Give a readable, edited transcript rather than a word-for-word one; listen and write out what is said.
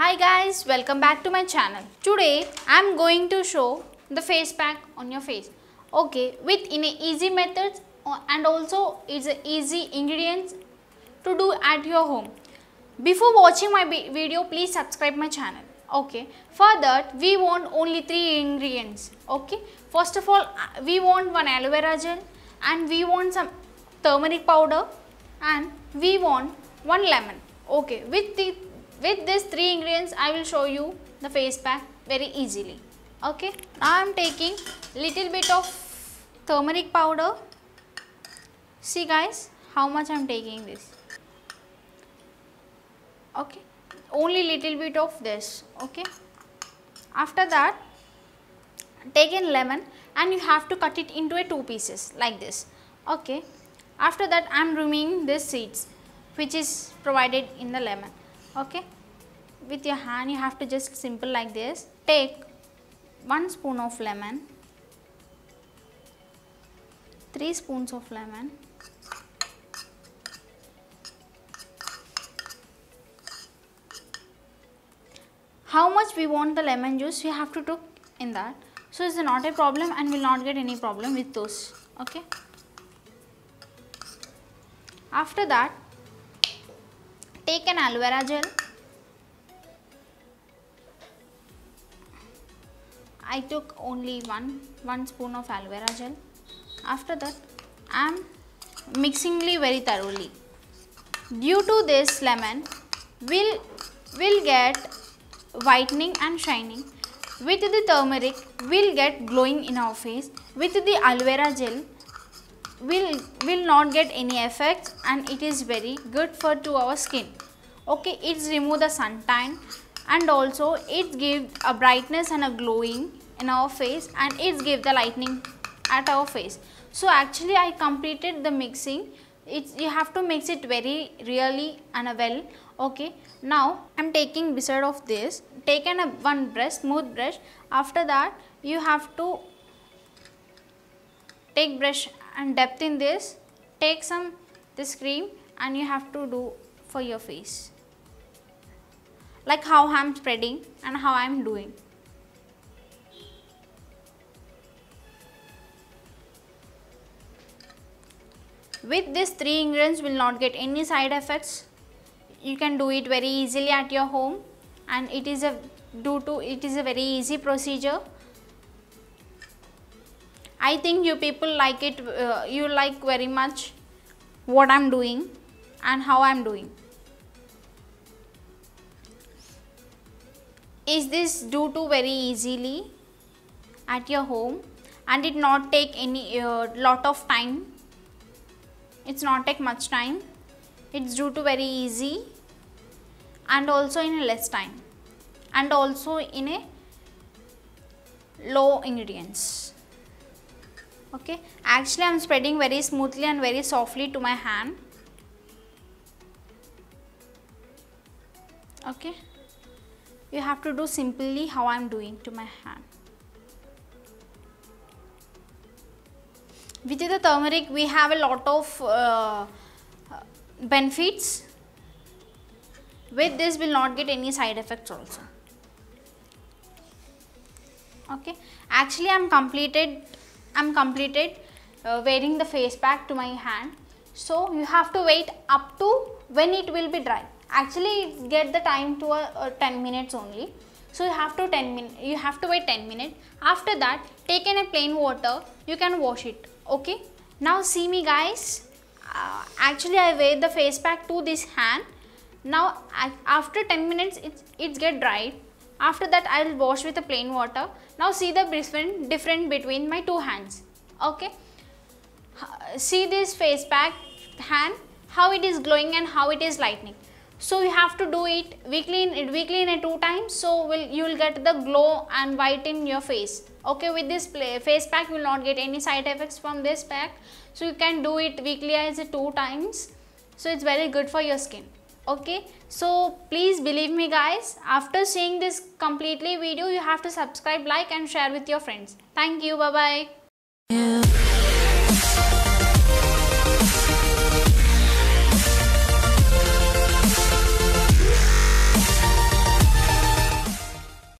Hi guys, welcome back to my channel. Today I am going to show the face pack on your face. Okay, with in a easy methods and also it's a easy ingredients to do at your home. Before watching my video, please subscribe my channel. Okay, for that we want only 3 ingredients. Okay, first of all we want one aloe vera gel and we want some turmeric powder and we want one lemon. Okay, with these 3 ingredients I will show you the face pack very easily. Okay, now I am taking little bit of turmeric powder. See guys how much I am taking this. Okay, only little bit of this. Okay, after that take in lemon and you have to cut it into 2 pieces like this. Okay, after that I am removing these seeds which is provided in the lemon. Okay, with your hand you have to just simple like this. Take 1 spoon of lemon, 3 spoons of lemon, how much we want the lemon juice we have to took in that, so it's not a problem and will not get any problem with those. Okay, after that take an aloe vera gel. I took only one spoon of aloe vera gel. After that I am mixing very thoroughly. Due to this lemon will get whitening and shining. With the turmeric will get glowing in our face. With the aloe vera gel will not get any effects and it is very good for to our skin. Okay, it's remove the sun tan and also it gives a brightness and a glowing in our face and it gives the lightening at our face. So actually I completed the mixing. You have to mix it very really and well. Okay, now I am taking beside of this, taken one brush, smooth brush. After that you have to take brush and depth in this, take this cream and you have to do for your face like how I am spreading and how I am doing. With these 3 ingredients will not get any side effects. You can do it very easily at your home and it is a very easy procedure. I think you people like it, you like very much what I am doing and how I am doing. Is this do to very easily at your home and it not take any lot of time. It's not take much time. It's due to very easy and also in a less time and also in a low ingredients. Okay, actually I am spreading very smoothly and very softly to my hand. Okay, you have to do simply how I am doing to my hand. With the turmeric we have a lot of benefits. With this will not get any side effects also. Okay, actually I am completed wearing the face pack to my hand. So you have to wait up to when it will be dry. Actually get the time to 10 minutes only. So you have to wait 10 minutes. After that take in a plain water, you can wash it. Okay, now see me guys, actually I wear the face pack to this hand. Now after 10 minutes it's get dried. After that I will wash with a plain water. Now see the difference between my 2 hands. Okay, see this face pack hand how it is glowing and how it is lightening. So you have to do it weekly in 2 times, so you will get the glow and white in your face. Okay, with this face pack you will not get any side effects from this pack, so you can do it weekly as 2 times. So it's very good for your skin. Okay, so please believe me guys, after seeing this completely video you have to subscribe, like and share with your friends. Thank you, bye bye.